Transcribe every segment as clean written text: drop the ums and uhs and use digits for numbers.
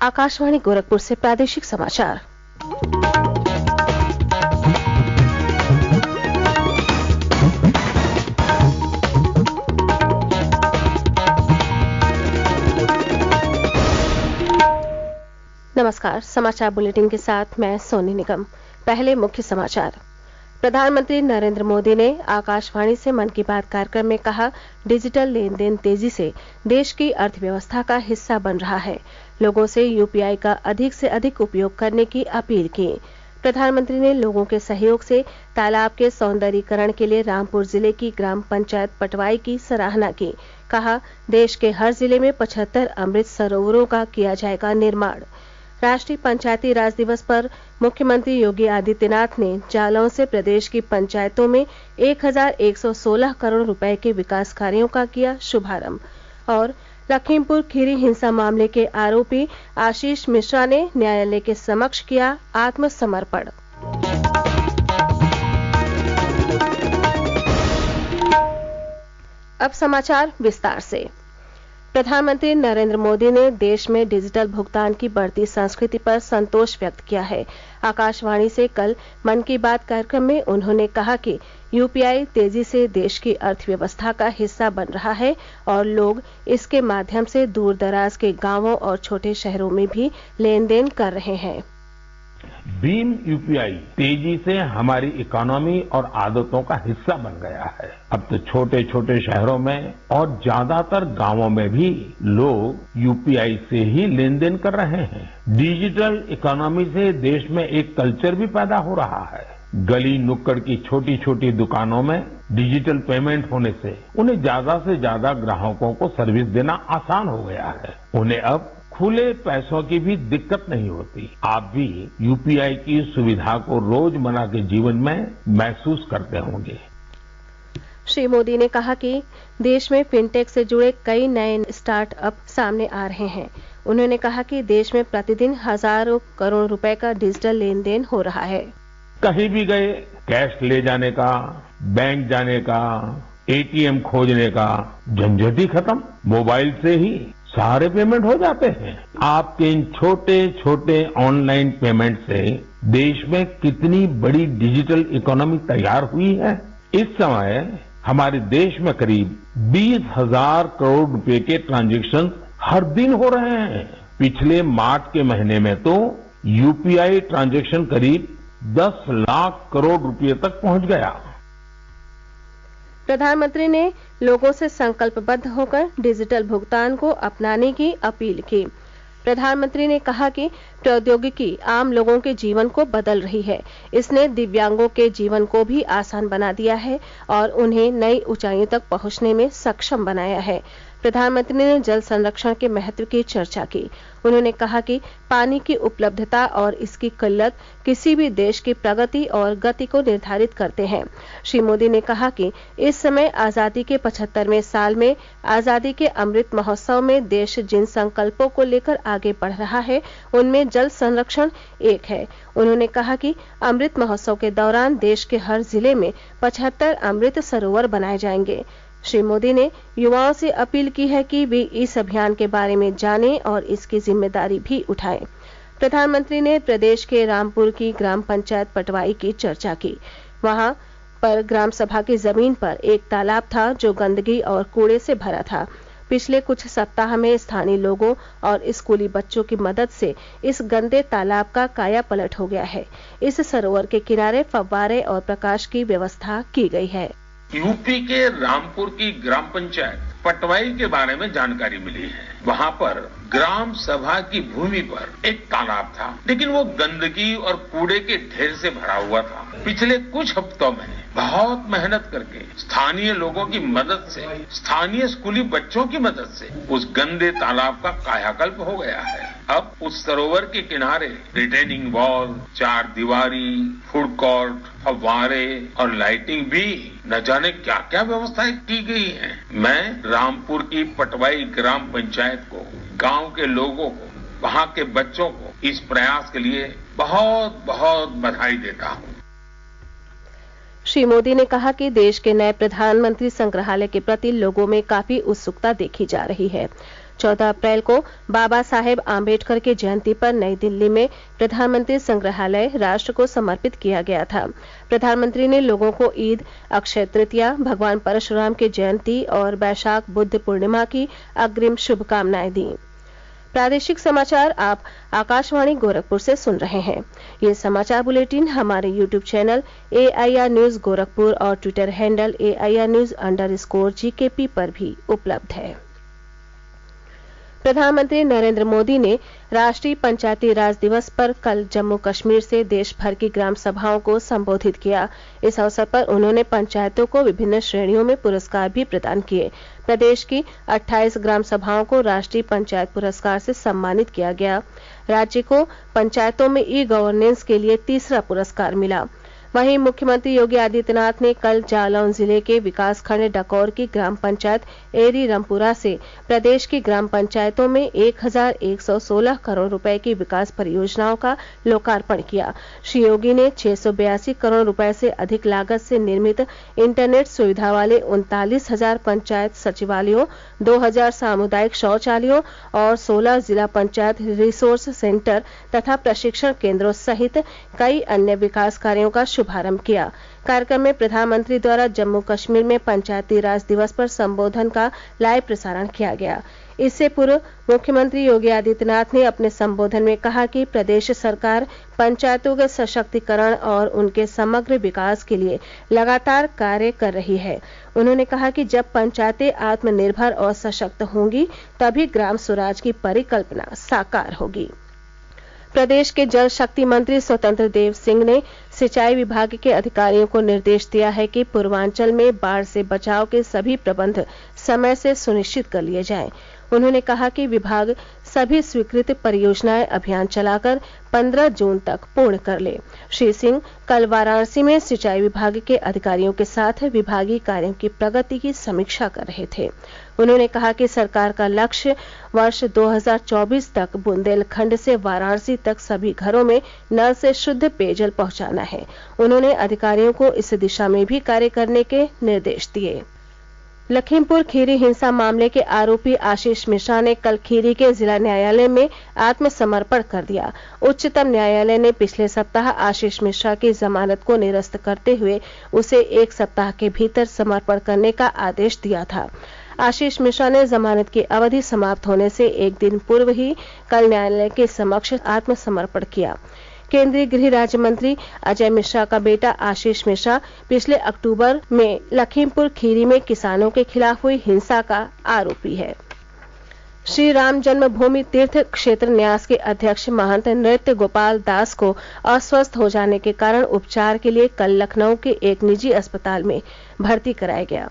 आकाशवाणी गोरखपुर से प्रादेशिक समाचार। नमस्कार, समाचार बुलेटिन के साथ मैं सोनी निगम। पहले मुख्य समाचार। प्रधानमंत्री नरेंद्र मोदी ने आकाशवाणी से मन की बात कार्यक्रम में कहा, डिजिटल लेन देन तेजी से देश की अर्थव्यवस्था का हिस्सा बन रहा है। लोगों से यूपीआई का अधिक से अधिक उपयोग करने की अपील की। प्रधानमंत्री ने लोगों के सहयोग से तालाब के सौंदर्यीकरण के लिए रामपुर जिले की ग्राम पंचायत पटवाई की सराहना की। कहा, देश के हर जिले में 75 अमृत सरोवरों का किया जाएगा निर्माण। राष्ट्रीय पंचायती राज दिवस पर मुख्यमंत्री योगी आदित्यनाथ ने जालौन से प्रदेश की पंचायतों में 1116 करोड़ रुपए के विकास कार्यों का किया शुभारंभ। और लखीमपुर खीरी हिंसा मामले के आरोपी आशीष मिश्रा ने न्यायालय के समक्ष किया आत्मसमर्पण। अब समाचार विस्तार से। प्रधानमंत्री नरेंद्र मोदी ने देश में डिजिटल भुगतान की बढ़ती संस्कृति पर संतोष व्यक्त किया है। आकाशवाणी से कल मन की बात कार्यक्रम में उन्होंने कहा कि यूपीआई तेजी से देश की अर्थव्यवस्था का हिस्सा बन रहा है और लोग इसके माध्यम से दूर दराज के गांवों और छोटे शहरों में भी लेन देन कर रहे हैं। भीम यूपीआई तेजी से हमारी इकोनॉमी और आदतों का हिस्सा बन गया है। अब तो छोटे छोटे शहरों में और ज्यादातर गांवों में भी लोग यूपीआई से ही लेन देन कर रहे हैं। डिजिटल इकोनॉमी से देश में एक कल्चर भी पैदा हो रहा है। गली नुक्कड़ की छोटी छोटी दुकानों में डिजिटल पेमेंट होने से उन्हें ज्यादा से ज्यादा ग्राहकों को सर्विस देना आसान हो गया है। उन्हें अब खुले पैसों की भी दिक्कत नहीं होती। आप भी यूपीआई की सुविधा को रोजमर्रा के जीवन में महसूस करते होंगे। श्री मोदी ने कहा कि देश में फिनटेक से जुड़े कई नए स्टार्टअप सामने आ रहे हैं। उन्होंने कहा कि देश में प्रतिदिन हजारों करोड़ रुपए का डिजिटल लेन देन हो रहा है। कहीं भी गए कैश ले जाने का, बैंक जाने का, एटीएम खोजने का झंझट ही खत्म। मोबाइल से ही सारे पेमेंट हो जाते हैं। आपके इन छोटे छोटे ऑनलाइन पेमेंट से देश में कितनी बड़ी डिजिटल इकोनॉमी तैयार हुई है। इस समय हमारे देश में करीब 20,000 करोड़ रुपए के ट्रांजैक्शन हर दिन हो रहे हैं। पिछले मार्च के महीने में तो यूपीआई ट्रांजैक्शन करीब 10 लाख करोड़ रुपए तक पहुंच गया। प्रधानमंत्री ने लोगों से संकल्पबद्ध होकर डिजिटल भुगतान को अपनाने की अपील की। प्रधानमंत्री ने कहा कि प्रौद्योगिकी आम लोगों के जीवन को बदल रही है। इसने दिव्यांगों के जीवन को भी आसान बना दिया है और उन्हें नई ऊंचाइयों तक पहुंचने में सक्षम बनाया है। प्रधानमंत्री ने जल संरक्षण के महत्व की चर्चा की। उन्होंने कहा कि पानी की उपलब्धता और इसकी किल्लत किसी भी देश की प्रगति और गति को निर्धारित करते हैं। श्री मोदी ने कहा कि इस समय आजादी के 75वें साल में आजादी के अमृत महोत्सव में देश जिन संकल्पों को लेकर आगे बढ़ रहा है उनमें जल संरक्षण एक है। उन्होंने कहा कि अमृत महोत्सव के दौरान देश के हर जिले में 75 अमृत सरोवर बनाए जाएंगे। श्री मोदी ने युवाओं से अपील की है कि वे इस अभियान के बारे में जानें और इसकी जिम्मेदारी भी उठाएं। प्रधानमंत्री ने प्रदेश के रामपुर की ग्राम पंचायत पटवाई की चर्चा की। वहां पर ग्राम सभा की जमीन पर एक तालाब था जो गंदगी और कूड़े से भरा था। पिछले कुछ सप्ताह में स्थानीय लोगों और स्कूली बच्चों की मदद से इस गंदे तालाब का काया पलट हो गया है। इस सरोवर के किनारे फव्वारे और प्रकाश की व्यवस्था की गई है। यूपी के रामपुर की ग्राम पंचायत पटवाई के बारे में जानकारी मिली है। वहाँ पर ग्राम सभा की भूमि पर एक तालाब था, लेकिन वो गंदगी और कूड़े के ढेर से भरा हुआ था। पिछले कुछ हफ्तों में बहुत मेहनत करके स्थानीय लोगों की मदद से, स्थानीय स्कूली बच्चों की मदद से उस गंदे तालाब का कायाकल्प हो गया है। अब उस सरोवर के किनारे रिटेनिंग वॉल, चार दीवारी, फूड कोर्ट, फव्वारे और लाइटिंग भी न जाने क्या क्या व्यवस्थाएं की गई हैं। मैं रामपुर की पटवाई ग्राम पंचायत को, गांव के लोगों को, वहां के बच्चों को इस प्रयास के लिए बहुत बहुत बधाई देता हूं। श्री मोदी ने कहा कि देश के नए प्रधानमंत्री संग्रहालय के प्रति लोगों में काफी उत्सुकता देखी जा रही है। 14 अप्रैल को बाबा साहेब आम्बेडकर की जयंती पर नई दिल्ली में प्रधानमंत्री संग्रहालय राष्ट्र को समर्पित किया गया था। प्रधानमंत्री ने लोगों को ईद, अक्षय तृतीया, भगवान परशुराम की जयंती और वैशाख बुद्ध पूर्णिमा की अग्रिम शुभकामनाएं दी। प्रादेशिक समाचार आप आकाशवाणी गोरखपुर से सुन रहे हैं। ये समाचार बुलेटिन हमारे YouTube channel AIR news Gorakhpur और ट्विटर हैंडल AIR न्यूज_GKP पर भी उपलब्ध है। प्रधानमंत्री नरेंद्र मोदी ने राष्ट्रीय पंचायती राज दिवस पर कल जम्मू कश्मीर से देश भर की ग्राम सभाओं को संबोधित किया। इस अवसर पर उन्होंने पंचायतों को विभिन्न श्रेणियों में पुरस्कार भी प्रदान किए। प्रदेश की 28 ग्राम सभाओं को राष्ट्रीय पंचायत पुरस्कार से सम्मानित किया गया। राज्य को पंचायतों में ई-गवर्नेंस के लिए तीसरा पुरस्कार मिला। वहीं मुख्यमंत्री योगी आदित्यनाथ ने कल जालौन जिले के विकासखंड डकौर की ग्राम पंचायत एरी रमपुरा से प्रदेश की ग्राम पंचायतों में 1116 करोड़ रुपए की विकास परियोजनाओं का लोकार्पण किया। श्री योगी ने 682 करोड़ रुपए से अधिक लागत से निर्मित इंटरनेट सुविधा वाले 39,000 पंचायत सचिवालयों, 2,000 सामुदायिक शौचालयों और 16 जिला पंचायत रिसोर्स सेंटर तथा प्रशिक्षण केंद्रों सहित कई अन्य विकास कार्यों का शुभारंभ किया। कार्यक्रम में प्रधानमंत्री द्वारा जम्मू कश्मीर में पंचायती राज दिवस पर संबोधन का लाइव प्रसारण किया गया। इससे पूर्व मुख्यमंत्री योगी आदित्यनाथ ने अपने संबोधन में कहा कि प्रदेश सरकार पंचायतों के सशक्तिकरण और उनके समग्र विकास के लिए लगातार कार्य कर रही है। उन्होंने कहा कि जब पंचायतें आत्मनिर्भर और सशक्त होंगी तभी ग्राम स्वराज की परिकल्पना साकार होगी। प्रदेश के जल शक्ति मंत्री स्वतंत्र देव सिंह ने सिंचाई विभाग के अधिकारियों को निर्देश दिया है कि पूर्वांचल में बाढ़ से बचाव के सभी प्रबंध समय से सुनिश्चित कर लिए जाएं। उन्होंने कहा कि विभाग सभी स्वीकृत परियोजनाएं अभियान चलाकर 15 जून तक पूर्ण कर ले। श्री सिंह कल वाराणसी में सिंचाई विभाग के अधिकारियों के साथ विभागीय कार्यों की प्रगति की समीक्षा कर रहे थे। उन्होंने कहा कि सरकार का लक्ष्य वर्ष 2024 तक बुंदेलखंड से वाराणसी तक सभी घरों में नल से शुद्ध पेयजल पहुंचाना है। उन्होंने अधिकारियों को इस दिशा में भी कार्य करने के निर्देश दिए। लखीमपुर खीरी हिंसा मामले के आरोपी आशीष मिश्रा ने कल खीरी के जिला न्यायालय में आत्मसमर्पण कर दिया। उच्चतम न्यायालय ने पिछले सप्ताह आशीष मिश्रा की जमानत को निरस्त करते हुए उसे 1 सप्ताह के भीतर समर्पण करने का आदेश दिया था। आशीष मिश्रा ने जमानत की अवधि समाप्त होने से एक दिन पूर्व ही कल न्यायालय के समक्ष आत्मसमर्पण किया। केंद्रीय गृह राज्य मंत्री अजय मिश्रा का बेटा आशीष मिश्रा पिछले अक्टूबर में लखीमपुर खीरी में किसानों के खिलाफ हुई हिंसा का आरोपी है। श्री राम जन्मभूमि तीर्थ क्षेत्र न्यास के अध्यक्ष महंत नृत्य गोपाल दास को अस्वस्थ हो जाने के कारण उपचार के लिए कल लखनऊ के एक निजी अस्पताल में भर्ती कराया गया।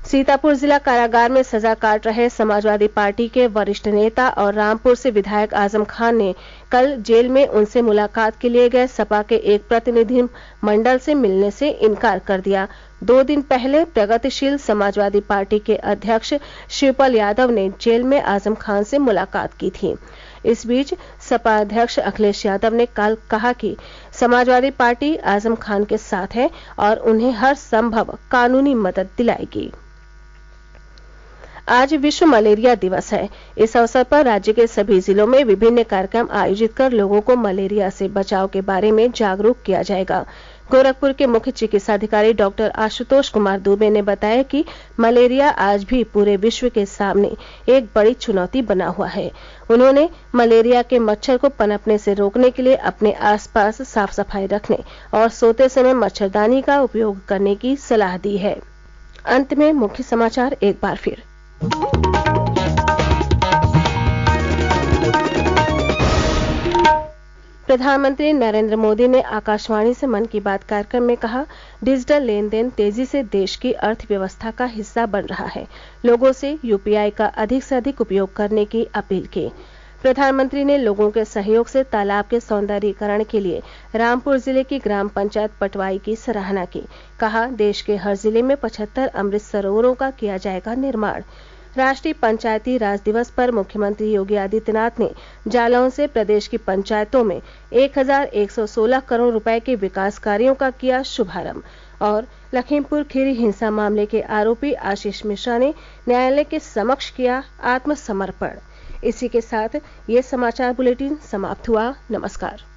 सीतापुर जिला कारागार में सजा काट रहे समाजवादी पार्टी के वरिष्ठ नेता और रामपुर से विधायक आजम खान ने कल जेल में उनसे मुलाकात के लिए गए सपा के एक प्रतिनिधि मंडल से मिलने से इनकार कर दिया। 2 दिन पहले प्रगतिशील समाजवादी पार्टी के अध्यक्ष शिवपाल यादव ने जेल में आजम खान से मुलाकात की थी। इस बीच सपा अध्यक्ष अखिलेश यादव ने कल कहा कि समाजवादी पार्टी आजम खान के साथ है और उन्हें हर संभव कानूनी मदद दिलाएगी। आज विश्व मलेरिया दिवस है। इस अवसर पर राज्य के सभी जिलों में विभिन्न कार्यक्रम आयोजित कर लोगों को मलेरिया से बचाव के बारे में जागरूक किया जाएगा। गोरखपुर के मुख्य चिकित्साधिकारी डॉक्टर आशुतोष कुमार दुबे ने बताया कि मलेरिया आज भी पूरे विश्व के सामने एक बड़ी चुनौती बना हुआ है। उन्होंने मलेरिया के मच्छर को पनपने से रोकने के लिए अपने आसपास साफ सफाई रखने और सोते समय मच्छरदानी का उपयोग करने की सलाह दी है। अंत में मुख्य समाचार एक बार फिर। प्रधानमंत्री नरेंद्र मोदी ने आकाशवाणी से मन की बात कार्यक्रम में कहा, डिजिटल लेन देन तेजी से देश की अर्थव्यवस्था का हिस्सा बन रहा है। लोगों से यूपीआई का अधिक से अधिक उपयोग करने की अपील की। प्रधानमंत्री ने लोगों के सहयोग से तालाब के सौंदर्यीकरण के लिए रामपुर जिले की ग्राम पंचायत पटवाई की सराहना की। कहा, देश के हर जिले में 75 अमृत सरोवरों का किया जाएगा निर्माण। राष्ट्रीय पंचायती राज दिवस पर मुख्यमंत्री योगी आदित्यनाथ ने जालौन से प्रदेश की पंचायतों में 1116 करोड़ रुपए के विकास कार्यों का किया शुभारंभ। और लखीमपुर खीरी हिंसा मामले के आरोपी आशीष मिश्रा ने न्यायालय के समक्ष किया आत्मसमर्पण। इसी के साथ ये समाचार बुलेटिन समाप्त हुआ। नमस्कार।